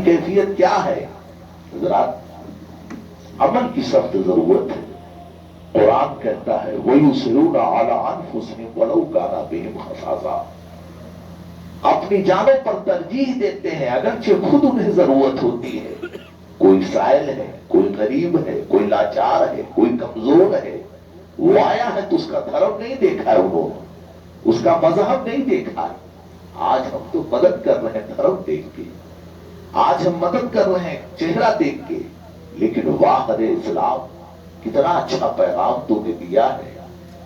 کیفیت کیا ہے؟ حضرات عمل کی سخت ضرورت ہے. قرآن کہتا ہے وَيُسِرُونَ عَلَىٰ أَنفُسِهِمْ وَلَوْ كَانَ بِهِمْ خَصَاصَةٌ، اپنی جانوں پر ترجیح دیتے ہیں اگرچہ خود انہیں ضرورت ہوتی ہے. کوئی سائل ہے، کوئی غریب ہے، کوئی لاچار ہے، کوئی کمزور ہے، وہ آیا ہے تو اس کا دھرم نہیں دیکھا ہے، انہوں نے اس کا مذہب نہیں دیکھا ہے. آج ہم تو مدد کر رہے ہیں دھرم دیکھ کے، آج ہم مدد کر رہے ہیں چہرہ دیکھ کے. لیکن واہ ارے اسلام، کتنا اچھا پیغام تم نے دیا ہے،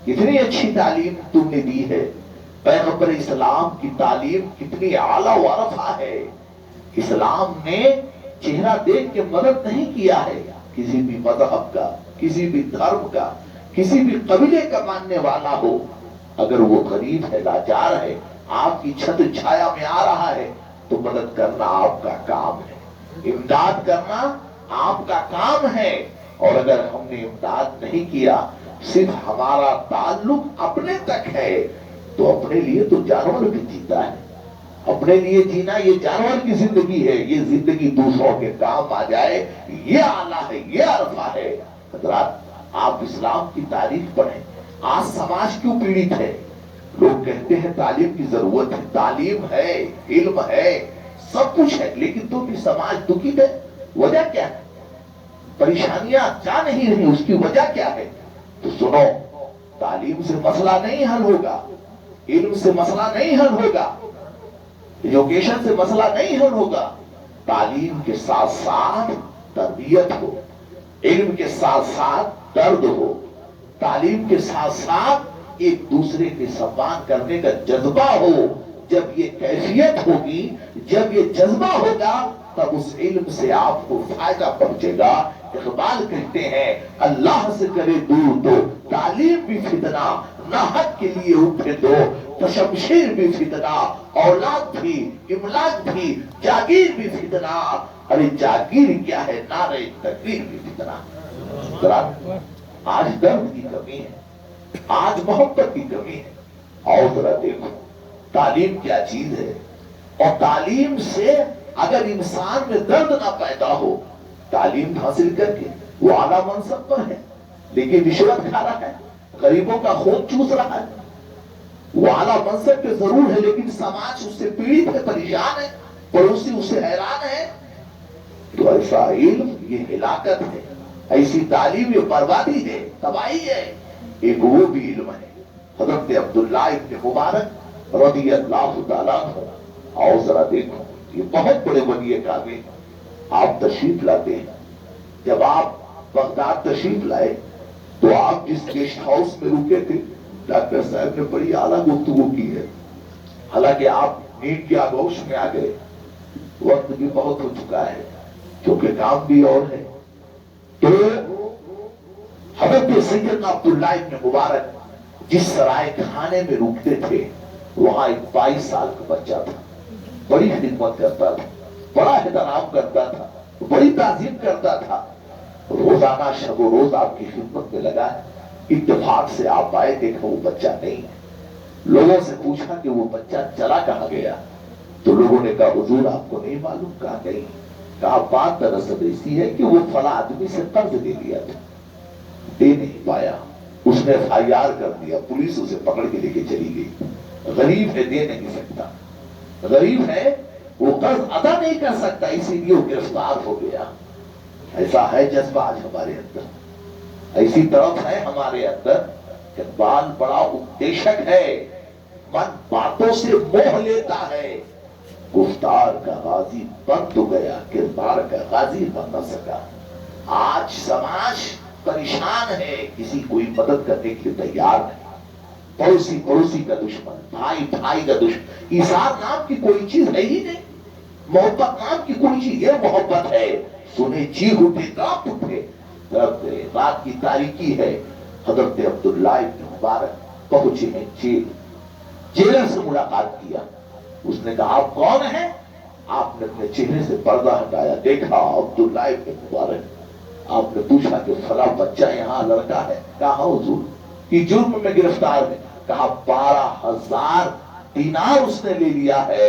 کتنی اچھی تعلیم تم نے دی ہے. پیغمبر اسلام کی تعلیم کتنی اعلیٰ و رفع ہے. اسلام نے چہرہ دیکھ کے مدد نہیں کیا ہے کسی بھی مذہب کا، کسی بھی دھرم کا، کسی بھی قبیلے کا ماننے والا ہو. اگر وہ غریب ہے، لاچار ہے، آپ کی چھت چھایا میں آ رہا ہے تو مدد کرنا آپ کا کام ہے، امداد کرنا آپ کا کام ہے. اور اگر ہم نے امداد نہیں کیا، صرف ہمارا تعلق اپنے تک ہے، تو اپنے لیے تو جانور بھی جیتا ہے. اپنے لیے جینا یہ جانور کی زندگی ہے، یہ زندگی دوسروں کے کام آ جائے یہ اعلیٰ ہے، یہ عرفہ ہے. حضرات آپ اسلام کی تاریخ پڑھیں. آج سماج کیوں پیڑت ہے؟ لوگ کہتے ہیں تعلیم کی ضرورت ہے، تعلیم ہے، علم ہے، سب کچھ ہے، لیکن تو بھی سماج دکھی ہے. وجہ کیا ہے؟ پریشانیاں کیا نہیں رہی، اس کی وجہ کیا ہے؟ تو سنو، تعلیم سے مسئلہ نہیں حل ہوگا، علم سے مسئلہ نہیں حل ہوگا، ایجوکیشن سے مسئلہ نہیں حل ہوگا. تعلیم کے ساتھ ساتھ تربیت ہو، علم کے ساتھ ساتھ درد ہو، تعلیم کے ساتھ ساتھ ایک دوسرے کے سمان کرنے کا جذبہ ہو. جب یہ کیفیت ہوگی، جب یہ جذبہ ہوگا، تب اس علم سے آپ کو فائدہ پہنچے گا. اقبال کہتے ہیں اللہ سے کرے دور دو، تعلیم بھی فتنہ، ناحق کے لیے اٹھے دو، شمشیر بھی فتنہ، اولاد بھی، املاک بھی، جاگیر بھی فتنہ. ارے جاگیر کیا ہے، نعرہ تکبیر بھی فتنہ. آج درد کی کمی ہے، آج محبت کی کمی ہے. اور ذرا دیکھو تعلیم کیا چیز ہے. اور تعلیم سے اگر انسان میں درد نہ پیدا ہو، تعلیم حاصل کر کے وہ اعلیٰ منصب پر ہے لیکن رشوت کھا رہا ہے، غریبوں کا خون چوس رہا ہے. وہ اعلیٰ منصب پہ ضرور ہے لیکن سماج اس سے پیڑت ہے، پریشان ہے، پڑوسی اس سے حیران ہے. تو ایسا علم یہ ہلاکت ہے، ایسی تعلیم یہ بربادی ہے، تباہی ہے. ایک وہ بھی علم ہے حضرت عبداللہ ابن مبارک رضی اللہ تعالیٰ عنہ. اور ذرا دیکھو یہ بہت بڑے ولی کامل. آپ تشریف لاتے ہیں، جب آپ بغداد تشریف لائے تو آپ جس گیسٹ ہاؤس میں رکے تھے ڈاکٹر صاحب نے بڑی اعلیٰ گفتگو کی ہے. حالانکہ آپ نیند کے آغوش میں آ گئے، وقت بھی بہت ہو چکا ہے کیونکہ کام بھی اور ہے. تو حضرت سیدنا عبداللہ ابن مبارک جس سرائے خانے میں رکتے تھے وہاں ایک 22 سال کا بچہ تھا، بڑی خدمت کرتا تھا، بڑا احترام کرتا تھا، بڑی تعظیم کرتا تھا. روزانہ شب و روز آپ کی خدمت میں لگا ہے. اتفاق سے آپ آئے، دیکھا وہ بچہ نہیں ہے. لوگوں سے پوچھا کہ وہ بچہ چلا کہاں گیا؟ تو لوگوں نے کہا حضور آپ کو نہیں معلوم کہاں گئی؟ کہا بات دراصل ایسی ہے کہ وہ فلاں آدمی سے قرض لے لیا تھا، دے نہیں پایا، اس نے FIR کر دیا، پولیس اسے پکڑ کے لے کے چلی گئی. غریب ہے، دے نہیں سکتا، غریب ہے، وہ قرض ادا نہیں کر سکتا، اسی لیے وہ گرفتار ہو گیا. ایسا ہے جذبہ آج ہمارے اندر، ایسی طرف ہے ہمارے اندر. اقبال بڑا اپدیشک ہے، من باتوں سے موہ لیتا ہے، گفتار کا غازی بن تو گیا، کردار کا غازی بن نہ سکا. آج سماج پریشان ہے، کسی کوئی مدد کرنے کے لیے تیار نہیں. پڑوسی پڑوسی کا دشمن، بھائی بھائی کا دشمن. ایثار نام کی کوئی چیز ہے ہی نہیں، محبت نام کی کوئی چیز. یہ محبت ہے سنے چیخ اٹھے، کانپ اٹھے. رات کی تاریکی ہے، حضرت عبداللہ ابن مبارک پہنچے ہیں جیل. جیلر سے ملاقات کیا، اس نے کہا آپ کون ہیں؟ آپ نے اپنے چہرے سے پردہ ہٹایا، دیکھا عبداللہ ابن مبارک. آپ نے پوچھا کہ فلاں بچہ یہاں لڑکا ہے؟ کہا حضور کی جرم میں گرفتار ہے. کہا 12,000 دینار اس نے لے لیا ہے،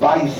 22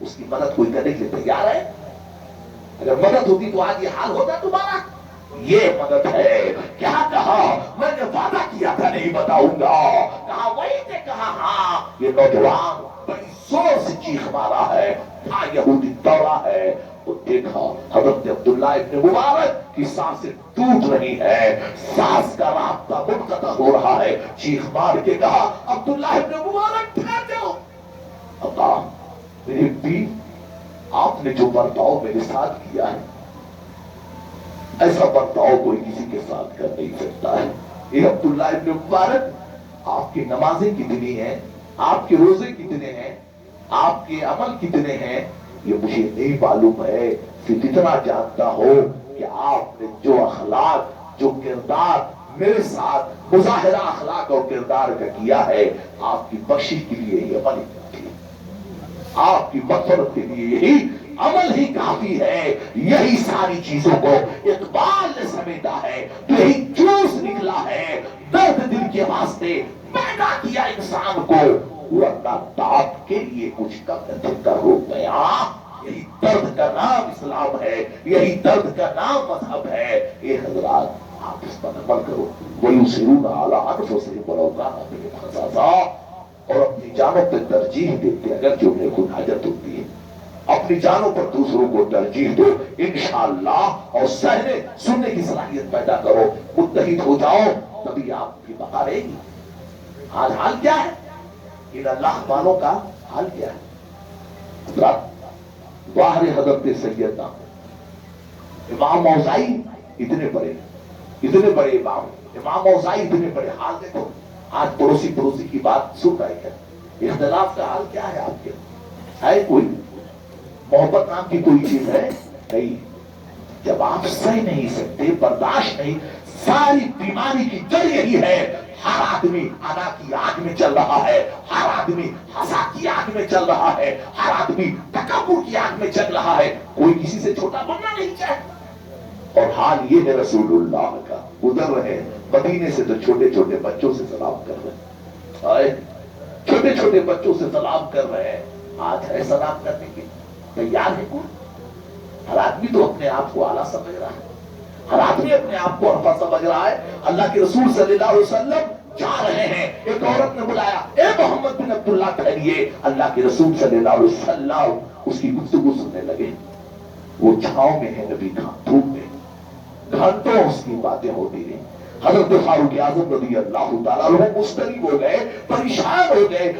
اس کی مدد کوئی کرنے کے لیے تیار ہے؟ اگر مدد ہوتی تو آج یہ حال ہوتا تمہارا؟ یہ مدد ہے. کیا کہا؟ میں نے وعدہ کیا تھا نہیں بتاؤں گا. کہا وہی نے کہا ہاں. یہ نوجوان بڑی زور سے چیخ مارا ہے. تھا یہودی دوڑا ہے. وہ دیکھا حضرت عبداللہ ابن مبارک کی سانسیں ٹوٹ رہی ہے, سانس کا رابطہ منقطع ہو رہا ہے. چیخ مار کے کہا عبداللہ ابن مبارک ٹھہر جاؤ. اللہ میری بیوی, آپ نے جو برتاؤ میرے ساتھ کیا ہے ایسا برتاؤ کوئی کسی کے ساتھ کر نہیں سکتا ہے. یہ عبداللہ ابن مبارک, آپ کی نمازیں کتنی ہیں, آپ کے روزے کتنے ہیں, آپ کے عمل کتنے ہیں, یہ مجھے نہیں معلوم ہے. صرف اتنا جانتا ہو کہ آپ نے جو اخلاق, جو کردار میرے ساتھ مظاہرہ اخلاق اور کردار کا کیا ہے, آپ کی بخشش کے لیے یہ عمل ہی, آپ کی مغفرت کے لیے یہی عمل ہی کافی ہے. یہی ساری چیزوں کو اقبال نے سمیٹا ہے, یہی جوش نکلا ہے. درد دل کے واسطے پیدا کیا انسان کو, ورنہ داد کے لیے کچھ کم کرو گیا. یہی درد کا نام اسلام ہے, یہی درد کا نام مذہب ہے. اے حضرات آپ اس پر عمل کرو. وَيُسِرُونَ عَلَىٰ أَنفُسِهِمْ وَلَوْ كَانَ بِهِمْ خَصَاصَةٌ, اور اپنی جانوں پر ترجیح دیتے اگر جو انہیں خود حاجت ہوتی ہے. اپنی جانوں پر دوسروں کو ترجیح دو انشاءاللہ, اور سننے کی صلاحیت پیدا کرو, متحد ہو جاؤ, تبھی آپ کی بقا رہے گی. آج حال کیا ہے ان اللہ والوں کا؟ حال کیا ہے؟ باہر حضرت سیدنا امام اوزاعی, اتنے بڑے امام اوزاعی اتنے بڑے, حال دیکھو. آج پڑوسی کی بات سن رہے ہیں. اختلاف کا حال کیا ہے آپ کے؟ ہے کوئی محبت نام کی کوئی چیز ہے؟ نہیں. جب آپ سہ نہیں سکتے, برداشت نہیں, ساری بیماری کی جڑ یہی ہے. ہر آدمی انا کی آگ میں چل رہا ہے, ہر آدمی حسا کی آگ میں چل رہا ہے, ہر آدمی تکبر کی آگ میں چل رہا ہے. کوئی کسی سے چھوٹا بننا نہیں چاہتا. اور حال یہ ہے رسول اللہ کا, گزر رہے مدینے سے تو چھوٹے چھوٹے بچوں سے سلام کر رہے ہیں, چھوٹے چھوٹے بچوں سے سلام کر رہے ہیں. آج ہے سلام کرنے کی تیار ہے کوئی؟ ہر آدمی تو اپنے آپ کو اعلیٰ سمجھ رہا ہے, ہر آدمی اپنے آپ کو عرفہ سمجھ رہا ہے. اللہ کے رسول صلی اللہ علیہ وسلم جا رہے ہیں, ایک عورت نے بلایا, اے محمد بن عبداللہ ٹھہریے. اللہ کے رسول صلی اللہ علیہ وسلم اس کی گفتگو سننے لگے. وہ چھاؤں میں ہے نبی کا, دھوپ میں, گھنٹوں اس کی باتیں ہوتی رہی. حضرت فاروق اعظم رضی اللہ تعالیٰ عنہ مستریب ہو گئے, پریشان ہو گئے.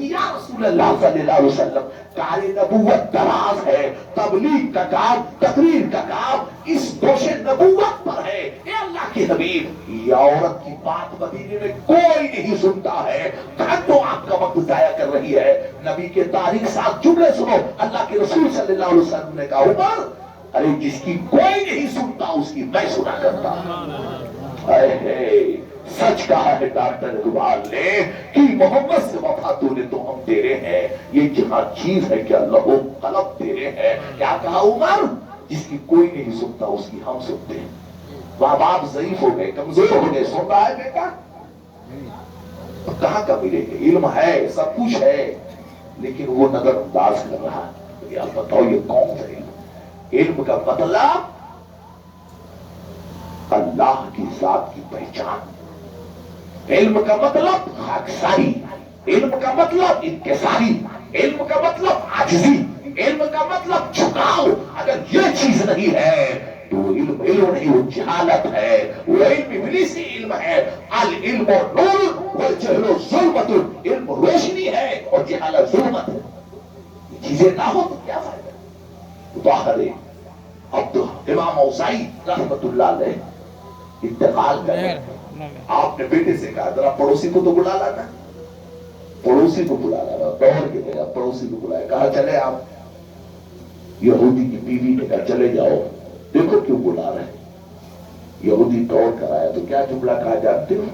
یا رسول اللہ صلی اللہ علیہ وسلم, کار نبوت دراز ہے, تبلیغ کا کام, تقریر کا کام اس دوش نبوت پر ہے. اے اللہ کے حبیب, یہ عورت کی بات مدینے میں کوئی نہیں سنتا ہے, گھنٹوں آپ کا وقت ضائع کر رہی ہے. نبی کے تاریخ ساتھ جملے سنو. اللہ کے رسول صلی اللہ علیہ وسلم نے کہا, عمر, ارے جس کی کوئی نہیں سنتا اس کی میں سنا کرتا. سچ کہا ہے ڈاکٹر اقبال نے کہ محمد سے وفا تو نے تو ہم تیرے ہیں, یہ جہاں چیز ہے کہ اللہ قلب تیرے ہیں. کیا کہا عمر؟ جس کی کوئی نہیں سنتا اس کی ہم سنتے ہیں. ماں باپ ضعیف ہو گئے, کمزور ہو گئے, سن رہا ہے بیٹا؟ کہاں کا ملے گا؟ علم ہے, سب کچھ ہے, لیکن وہ نظر انداز کر رہا ہے. یار بتاؤ یہ کون ہے؟ علم کا مطلب اللہ کی ذات کی پہچان, علم کا مطلب خاکساری, علم کا مطلب انکساری, علم کا مطلب عاجزی, علم کا مطلب جھکاؤ. اگر یہ چیز نہیں ہے تو علم نہیں, وہ جہالت ہے. وہ علم ابلیسی علم ہے. العلم نور والجہل ظلمت, علم روشنی ہے اور جہالت ظلمت ہے. یہ چیزیں نہ ہو تو کیا فائدہ؟ باہر عبد امام اوزاعی رحمت اللہ علیہ انتقال کرے. آپ نے بیٹے سے کہا ذرا پڑوسی کو تو بلا لانا, پڑوسی کو بلا لانا. دوڑ کے گیا, پڑوسی کو بلایا, کہا چلے آپ. یہودی کی بیوی نے کہا چلے جاؤ, دیکھو کیوں بلا رہے. یہودی دوڑ کر آیا تو کیا جملہ کہا جانتے ہو؟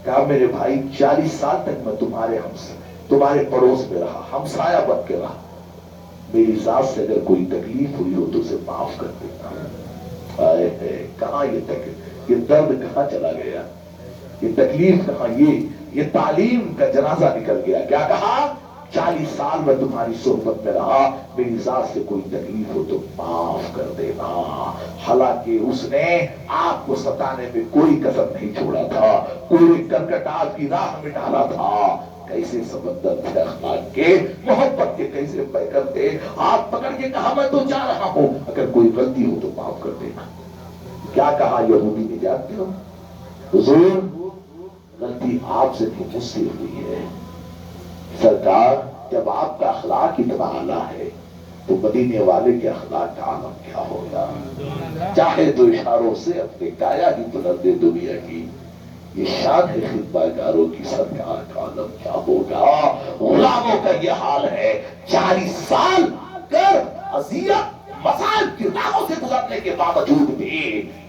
کہا میرے بھائی 40 سال تک میں تمہارے پڑوس میں رہا, ہمسایہ بن کے رہا. میری ذات سے اگر کوئی تکلیف ہوئی ہو تو اسے معاف کر دینا. کہاں یہ درد کہاں چلا گیا, یہ تکلیف کہاں, یہ تعلیم کا جنازہ نکل گیا. کیا کہا 40 سال میں تمہاری صحبت میں رہا، میری ذات سے کوئی تکلیف ہو تو معاف کر دینا۔ حالانکہ اس نے آپ کو ستانے میں کوئی کسر نہیں چھوڑا تھا، کوئی کرکٹ آپ کی راہ میں ڈالا تھا۔ کیسے سمندر تھے اخلاق کے، محبت کے کیسے پیکر تھے۔ ہاتھ پکڑ کے کہا میں تو جا رہا ہوں، اگر کوئی غلطی ہو تو معاف کر دینا۔ کیا کہا یہودی نے جانتے ہو؟ حضور غلطی آپ سے نہیں مجھ سے ہوئی ہے۔ سرکار جب آپ کا اخلاق اتنا اعلیٰ ہے تو مدینے والے کے اخلاق کا عالم کیا ہوگا؟ چاہے تو اشاروں سے اپنے کایا ہی بلند دنیا کی، یہ شان ہے خدمتگاروں کی، سرکار کا عالم کیا ہوگا؟ غلاموں کا یہ حال ہے، 40 سال کر اذیت مسائل کی راہوں سے گزرنے کے باوجود بھی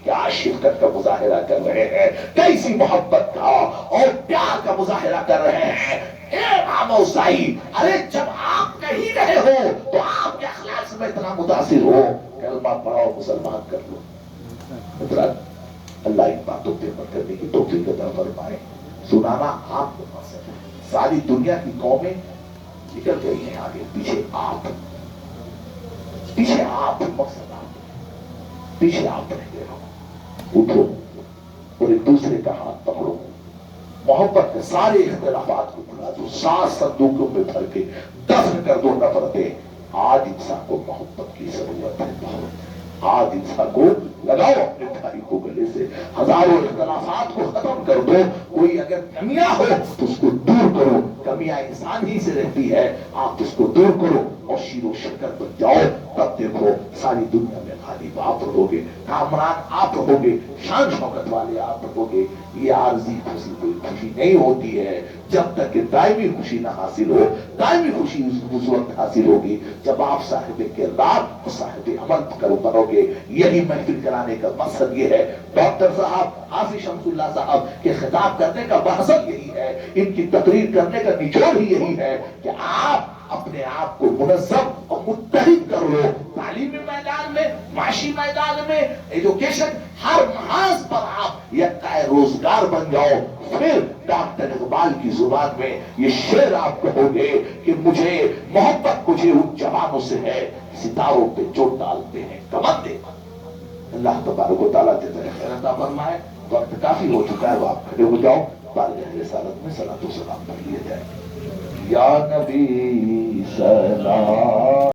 کیا شدت کا مظاہرہ کر رہے ہیں، کیسی محبت کا اور پیار کا مظاہرہ کر رہے ہیں۔ اے امام اوزاعی، ارے جب آپ کہی رہے ہو تو آپ کے اخلاق سے میں اتنا متاثر ہو، کلمہ پڑھاؤ مسلمان کر لو۔ حضرت اللہ ان باتوں پہ عمل کرنے کی توفیق عطا فرمائے۔ سنانا آپ کو پسند ہے، ساری دنیا کی قومیں نکل گئی ہیں آگے، پیچھے آپ مقصد آپ، پیچھے آپ رہ گئے ہو۔ اٹھو اور ایک دوسرے کا ہاتھ پکڑو، محبت کے سارے اختلافات کو بھلا دو، 7 صندوقوں میں بھر کے دفن کر دو نفرتیں۔ آج انسان کو محبت کی ضرورت ہے، بہت۔ آج انسان کو لگاؤ اپنے بھائی کو گلے سے، ہزاروں اختلافات کو ختم کر دو۔ کوئی اگر کمیاں ہو تو اس کو دور کرو، کمیاں انسان ہی سے رہتی ہے، آپ اس کو دور کرو اور شیر و شکر بن جاؤ۔ تب دیکھو ساری دنیا میں غالب آپ رہو گے، کامران آپ رہو گے، شان شوکت والے آپ رہو گے۔ یہ عارضی خوشی کوئی خوشی نہیں ہوتی ہے جب تک کہ دائمی خوشی نہ حاصل ہو۔ دائمی خوشی اس وقت حاصل ہوگی جب آپ صاحب کردار اور صاحب عمل بنو گے۔ یہی محفل کرانے کا مقصد یہ ہے۔ ڈاکٹر صاحب حافظ شمس اللہ صاحب کے خطاب کرنے کا مقصد یہی ہے، ان کی تقریر کرنے کا نچوڑ ہی یہی ہے کہ آپ اپنے آپ کو منظم اور متحد کر لو، تعلیمی میدان میں، معاشی میدان میں، ایجوکیشن، ہر محاذ پر آپ یکتا روزگار بن جاؤ۔ پھر ڈاکٹر اقبال کی زبان میں یہ شعر آپ کہو گے کہ مجھے محبت مجھے ان جوانوں سے ہے، ستاروں پہ جو ڈالتے ہیں کمندے۔ اللہ تبارک و تعالیٰ جزائے خیر عطا فرمائے۔ وقت کافی ہو چکا ہے، آپ کھڑے ہو جاؤ، بارگاہ رسالت میں صلاۃ و سلام پڑھ لیا جائے۔ یا نبی سلام